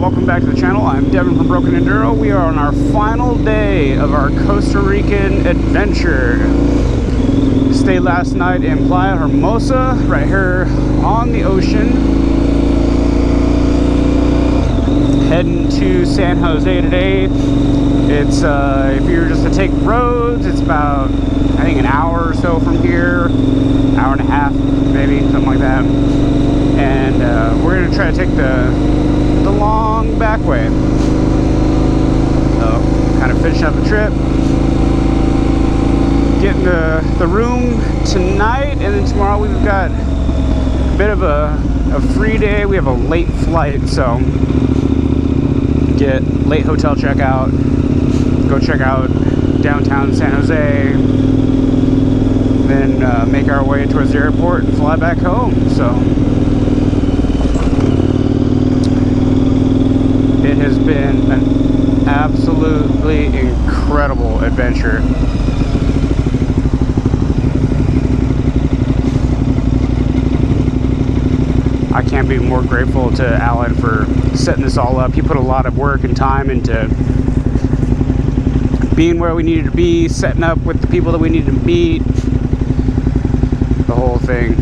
welcome back to the channel. I'm Devin from Broken Enduro. We are on our final day of our Costa Rican adventure. Stayed last night in Playa Hermosa, right here on the ocean. Heading to San Jose today. It's, if you were just to take roads, it's about, I think, an hour or so from here. Hour and a half, maybe, something like that. And we're going to try to take the long back way. So, kind of finishing up the trip. Getting the room tonight, and then tomorrow we've got a bit of a free day. We have a late flight, so get late hotel checkout, go check out downtown San Jose, then make our way towards the airport and fly back home. So it has been an absolutely incredible adventure. I can't be more grateful to Alan for setting this all up. He put a lot of work and time into being where we needed to be, setting up with the people that we needed to meet, the whole thing.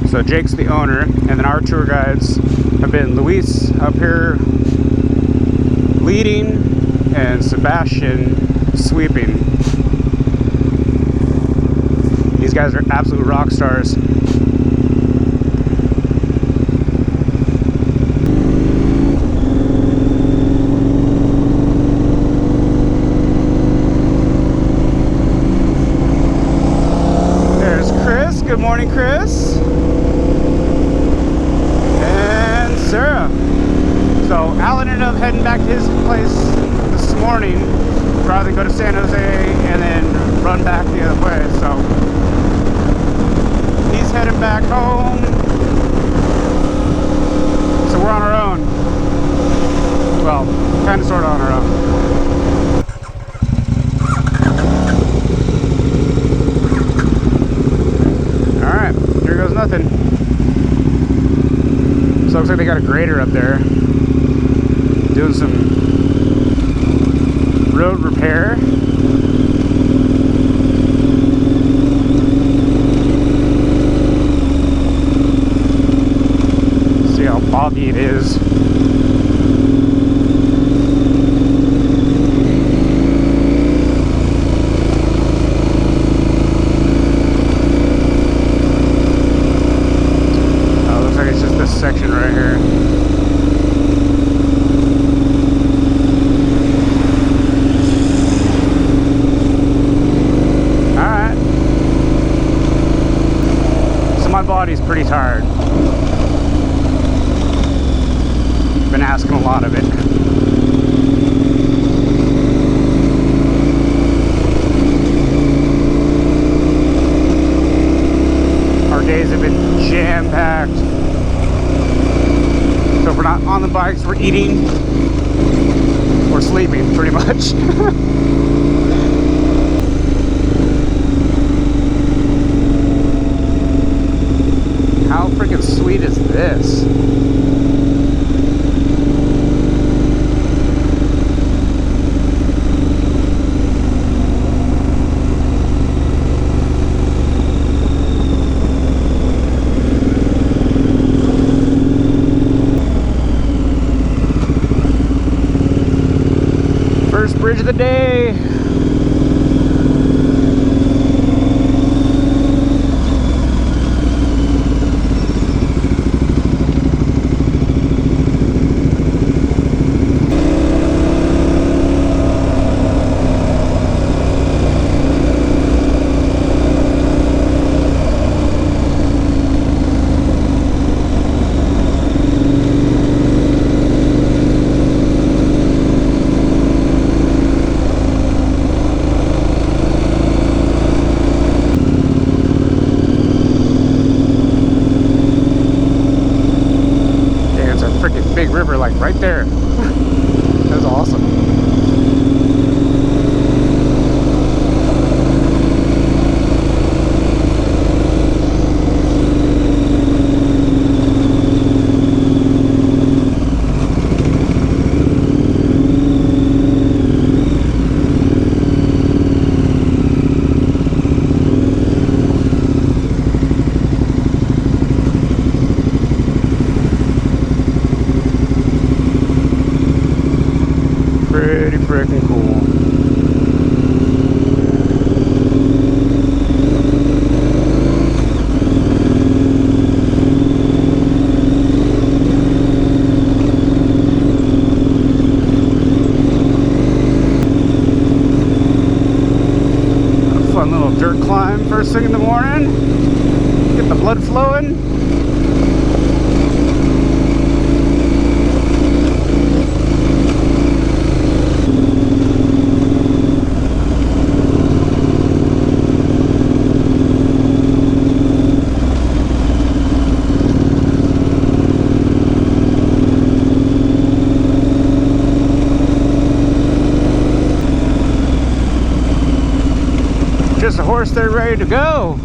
So Jake's the owner, and then our tour guides have been Luis up here leading and Sebastian sweeping. These guys are absolute rock stars. There's Chris. Good morning, Chris. And Sarah. So Alan ended up heading back to his place this morning rather than go to San Jose and then run back the other way. So he's heading back home. So we're on our own. Well, kind of sort of on our own. Alright, here goes nothing. So it looks like they got a grader up there doing some road repair. See how boggy it is. Oh, looks like it's just this section right here. My body's pretty tired. Been asking a lot of it. Our days have been jam-packed. So if we're not on the bikes, we're eating or sleeping, pretty much. How freaking sweet is this? First bridge of the day. first thing in the morning, get the blood flowing. Just a horse there ready to go.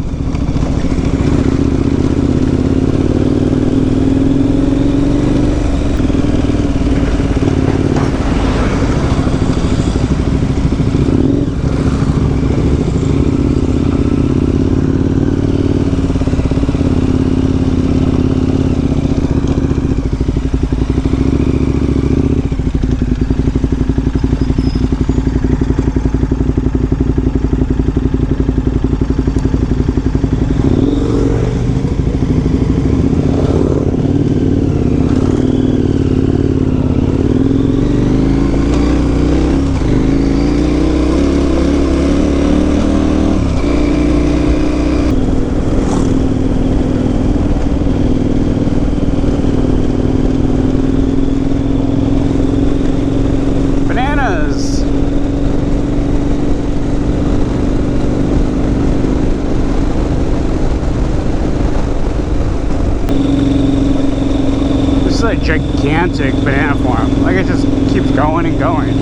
A gigantic banana farm. Like, it just keeps going and going.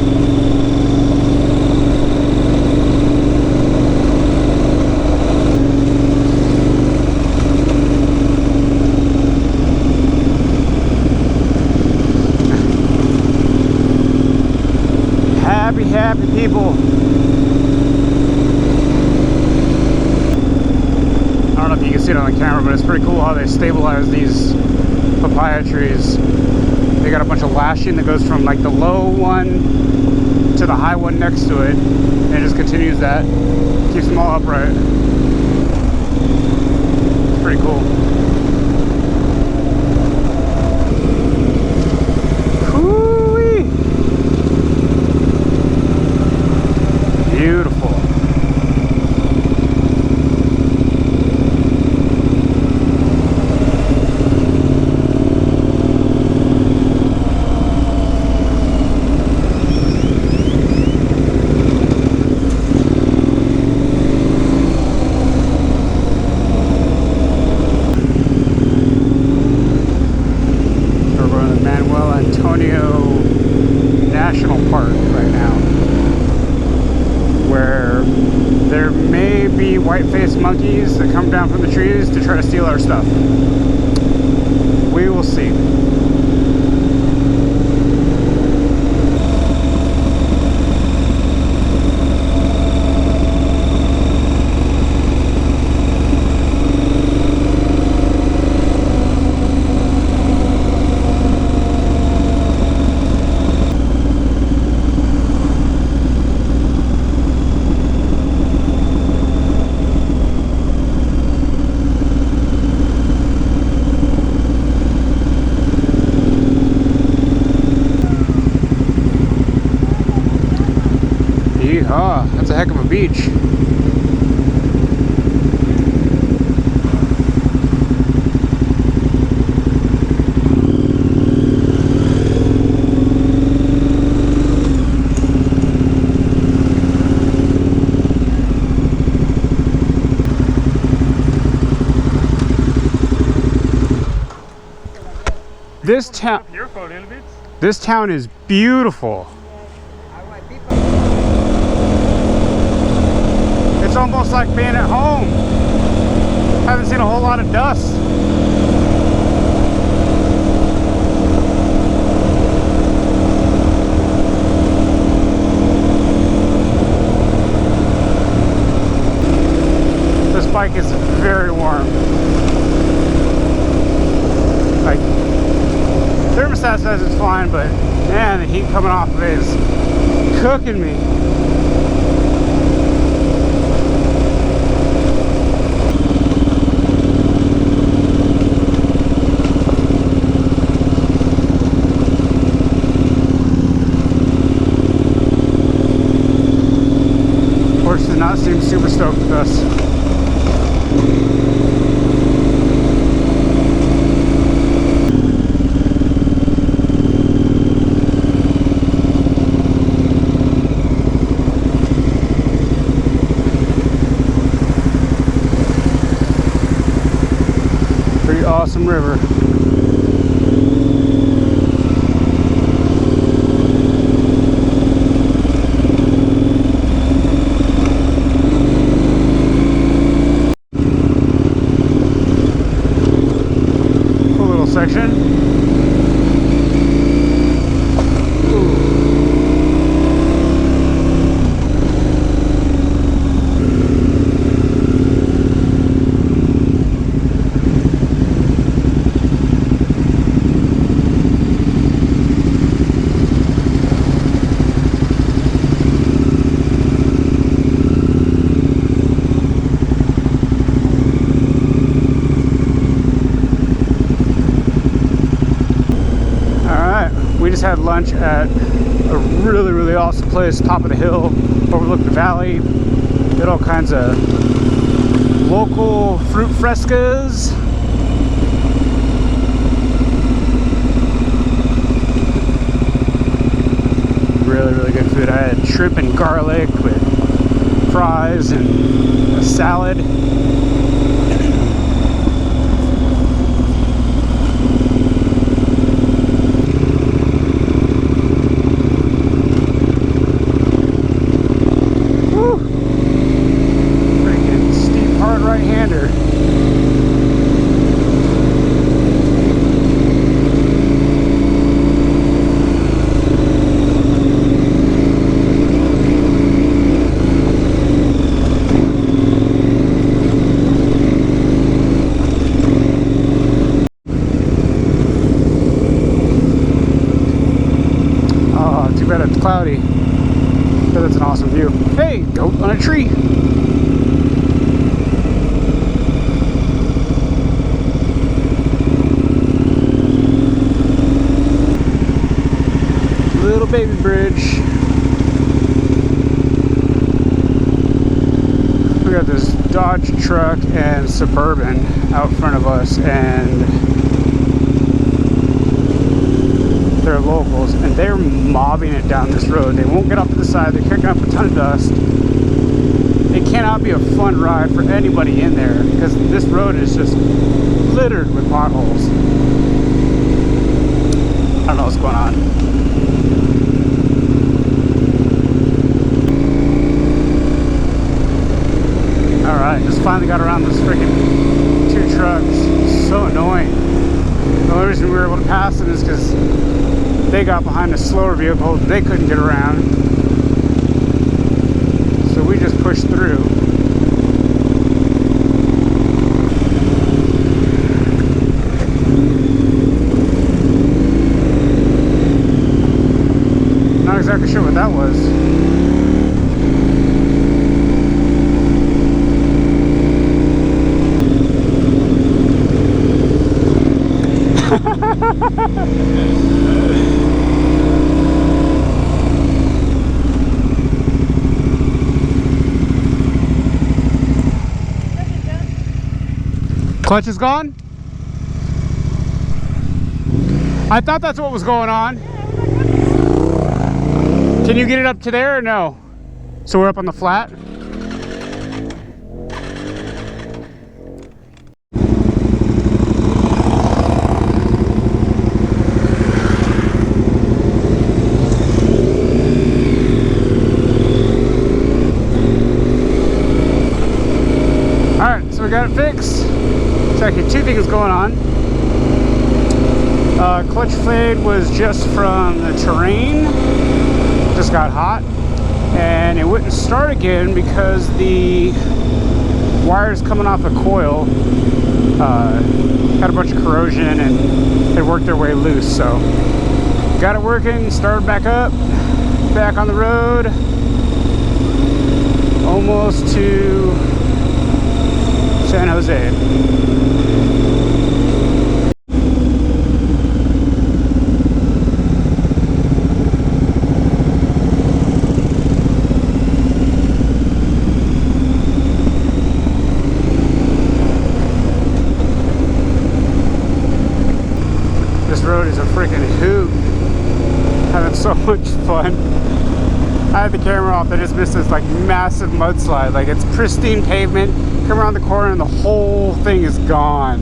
Happy, happy people. I don't know if you can see it on the camera, but it's pretty cool how they stabilize these papaya trees. They got a bunch of lashing that goes from like the low one to the high one next to it, and it just continues that, keeps them all upright. It's pretty cool. Hoo-wee. Beautiful. National Park right now, where there may be white-faced monkeys that come down from the trees to try to steal our stuff. We will see. Oh, that's a heck of a beach. This town is beautiful. It's almost like being at home. Haven't seen a whole lot of dust. This bike is very warm. Like, thermostat says it's fine, but man, the heat coming off of it is cooking me. Horse does not seem super stoked with us. Pretty awesome river. Cool little section. We just had lunch at a really awesome place, top of the hill, overlooking the valley. Did all kinds of local fruit frescas. Really good food. I had shrimp and garlic with fries and a salad. Right-hander. Oh, too bad it's cloudy. But that's an awesome view. Hey, goat on a tree. Little baby bridge. We got this Dodge truck and Suburban out front of us, and they're locals, and they're mobbing it down this road. They won't get off to the side. They're kicking up a ton of dust. It cannot be a fun ride for anybody in there because this road is just littered with potholes. I don't know what's going on. Alright, just finally got around this freaking two trucks. So annoying. The only reason we were able to pass them is because they got behind a slower vehicle. They couldn't get around. So we just pushed through. Not exactly sure what that was. Clutch is gone? I thought that's what was going on. Can you get it up to there or no? So we're up on the flat? Alright, so we got it fixed. Actually, two things going on. Clutch fade was just from the terrain. Just got hot, and it wouldn't start again because the wires coming off the coil had a bunch of corrosion and had worked their way loose. So got it working, started back up, back on the road, almost to San Jose. This road is a freaking hoot. Having so much fun. I had the camera off, I just missed this like massive mudslide. Like, it's pristine pavement, come around the corner and the whole thing is gone.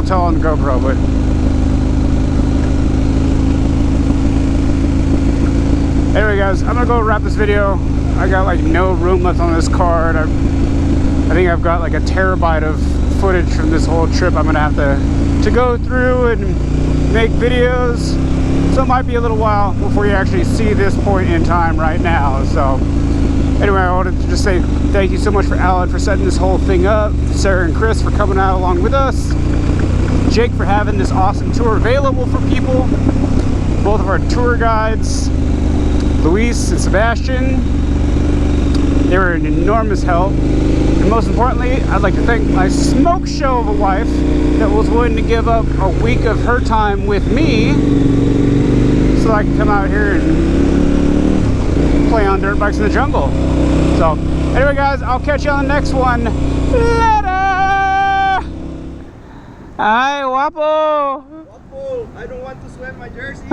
won't tell on the GoPro, but anyway guys, I'm gonna go wrap this video. I got like no room left on this card. I think I've got like a terabyte of footage from this whole trip I'm gonna have to go through and make videos. So it might be a little while before you actually see this point in time right now. So anyway, I wanted to just say thank you so much for Alan for setting this whole thing up, Sarah and Chris for coming out along with us, Jake for having this awesome tour available for people, both of our tour guides, Luis and Sebastian. They were an enormous help. And most importantly, I'd like to thank my smoke show of a wife that was willing to give up a week of her time with me so I can come out here and play on dirt bikes in the jungle. So anyway guys, I'll catch you on the next one. Later! Hi, Guapo! Guapo, I don't want to sweat my jersey.